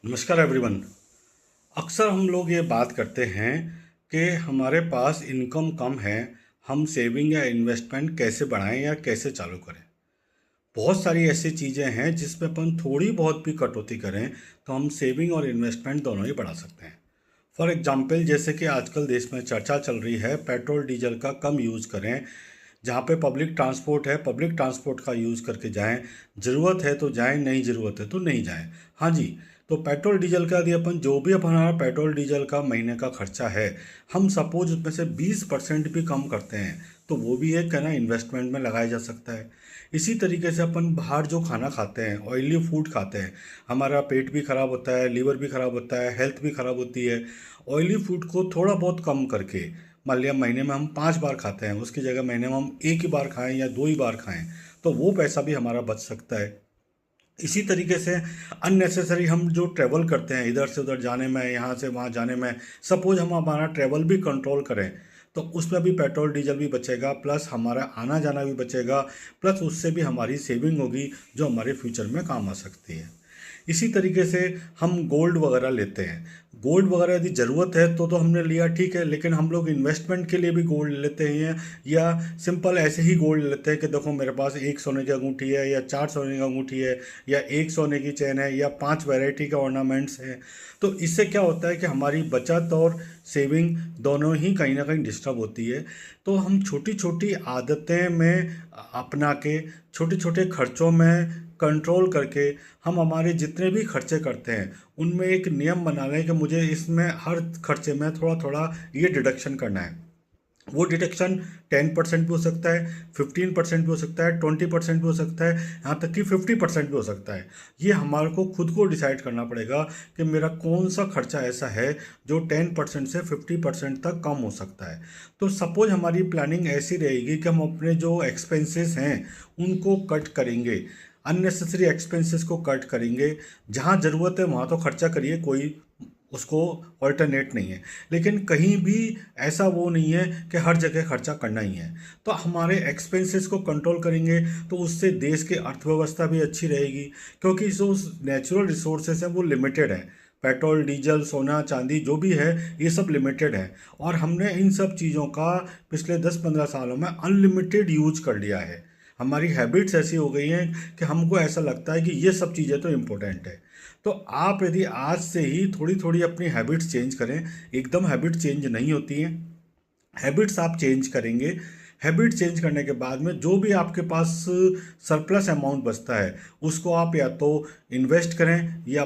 नमस्कार एवरीवन। अक्सर हम लोग ये बात करते हैं कि हमारे पास इनकम कम है, हम सेविंग या इन्वेस्टमेंट कैसे बढ़ाएं या कैसे चालू करें। बहुत सारी ऐसी चीज़ें हैं जिसमें अपन थोड़ी बहुत भी कटौती करें तो हम सेविंग और इन्वेस्टमेंट दोनों ही बढ़ा सकते हैं। फॉर एग्जाम्पल, जैसे कि आजकल देश में चर्चा चल रही है पेट्रोल डीजल का कम यूज़ करें। जहाँ पे पब्लिक ट्रांसपोर्ट है, पब्लिक ट्रांसपोर्ट का यूज़ करके जाएं। ज़रूरत है तो जाएं, नहीं ज़रूरत है तो नहीं जाएं। हाँ जी। तो पेट्रोल डीजल का यदि अपन जो भी हमारा पेट्रोल डीजल का महीने का खर्चा है, हम सपोज उसमें से 20% भी कम करते हैं तो वो भी एक है ना इन्वेस्टमेंट में लगाया जा सकता है। इसी तरीके से अपन बाहर जो खाना खाते हैं, ऑयली फूड खाते हैं, हमारा पेट भी ख़राब होता है, लीवर भी ख़राब होता है, हेल्थ भी ख़राब होती है। ऑयली फूड को थोड़ा बहुत कम करके, मान लिया महीने में हम 5 बार खाते हैं, उसकी जगह महीने में हम एक ही बार खाएं या 2 ही बार खाएं, तो वो पैसा भी हमारा बच सकता है। इसी तरीके से अननेसेसरी हम जो ट्रैवल करते हैं इधर से उधर जाने में, यहाँ से वहाँ जाने में, सपोज हम हमारा ट्रैवल भी कंट्रोल करें तो उसमें भी पेट्रोल डीजल भी बचेगा, प्लस हमारा आना जाना भी बचेगा, प्लस उससे भी हमारी सेविंग होगी जो हमारे फ्यूचर में काम आ सकती है। इसी तरीके से हम गोल्ड वगैरह लेते हैं। गोल्ड वगैरह यदि ज़रूरत है तो हमने लिया, ठीक है, लेकिन हम लोग इन्वेस्टमेंट के लिए भी गोल्ड लेते हैं या सिंपल ऐसे ही गोल्ड लेते हैं कि देखो मेरे पास एक सोने की अंगूठी है या 4 सोने की अंगूठी है या एक सोने की चेन है या 5 वैरायटी के ऑर्नामेंट्स हैं। तो इससे क्या होता है कि हमारी बचत और सेविंग दोनों ही कहीं ना कहीं डिस्टर्ब होती है। तो हम छोटी छोटी आदतें में अपना के, छोटे छोटे खर्चों में कंट्रोल करके, हम हमारे जितने भी खर्चे करते हैं उनमें एक नियम बना लें कि मुझे इसमें हर खर्चे में थोड़ा थोड़ा ये डिडक्शन करना है। वो डिडक्शन 10% भी हो सकता है, 15% भी हो सकता है, 20% भी हो सकता है, यहाँ तक कि 50% भी हो सकता है। ये हमारे को खुद को डिसाइड करना पड़ेगा कि मेरा कौन सा खर्चा ऐसा है जो 10% से 50% तक कम हो सकता है। तो सपोज हमारी प्लानिंग ऐसी रहेगी कि हम अपने जो एक्सपेंसेस हैं उनको कट करेंगे, अननेसेसरी एक्सपेंसेस को कट करेंगे। जहाँ ज़रूरत है वहाँ तो खर्चा करिए, कोई उसको ऑल्टरनेट नहीं है, लेकिन कहीं भी ऐसा वो नहीं है कि हर जगह खर्चा करना ही है। तो हमारे एक्सपेंसेस को कंट्रोल करेंगे तो उससे देश की अर्थव्यवस्था भी अच्छी रहेगी, क्योंकि जो नेचुरल रिसोर्सेज हैं वो लिमिटेड है। पेट्रोल डीजल सोना चांदी जो भी है ये सब लिमिटेड है, और हमने इन सब चीज़ों का पिछले 10-15 सालों में अनलिमिटेड यूज कर लिया है। हमारी हैबिट्स ऐसी हो गई हैं कि हमको ऐसा लगता है कि ये सब चीज़ें तो इम्पोर्टेंट है। तो आप यदि आज से ही थोड़ी थोड़ी अपनी हैबिट्स चेंज करें, एकदम हैबिट चेंज नहीं होती हैं, हैबिट्स आप चेंज करेंगे। हैबिट चेंज करने के बाद में जो भी आपके पास सरप्लस अमाउंट बचता है उसको आप या तो इन्वेस्ट करें या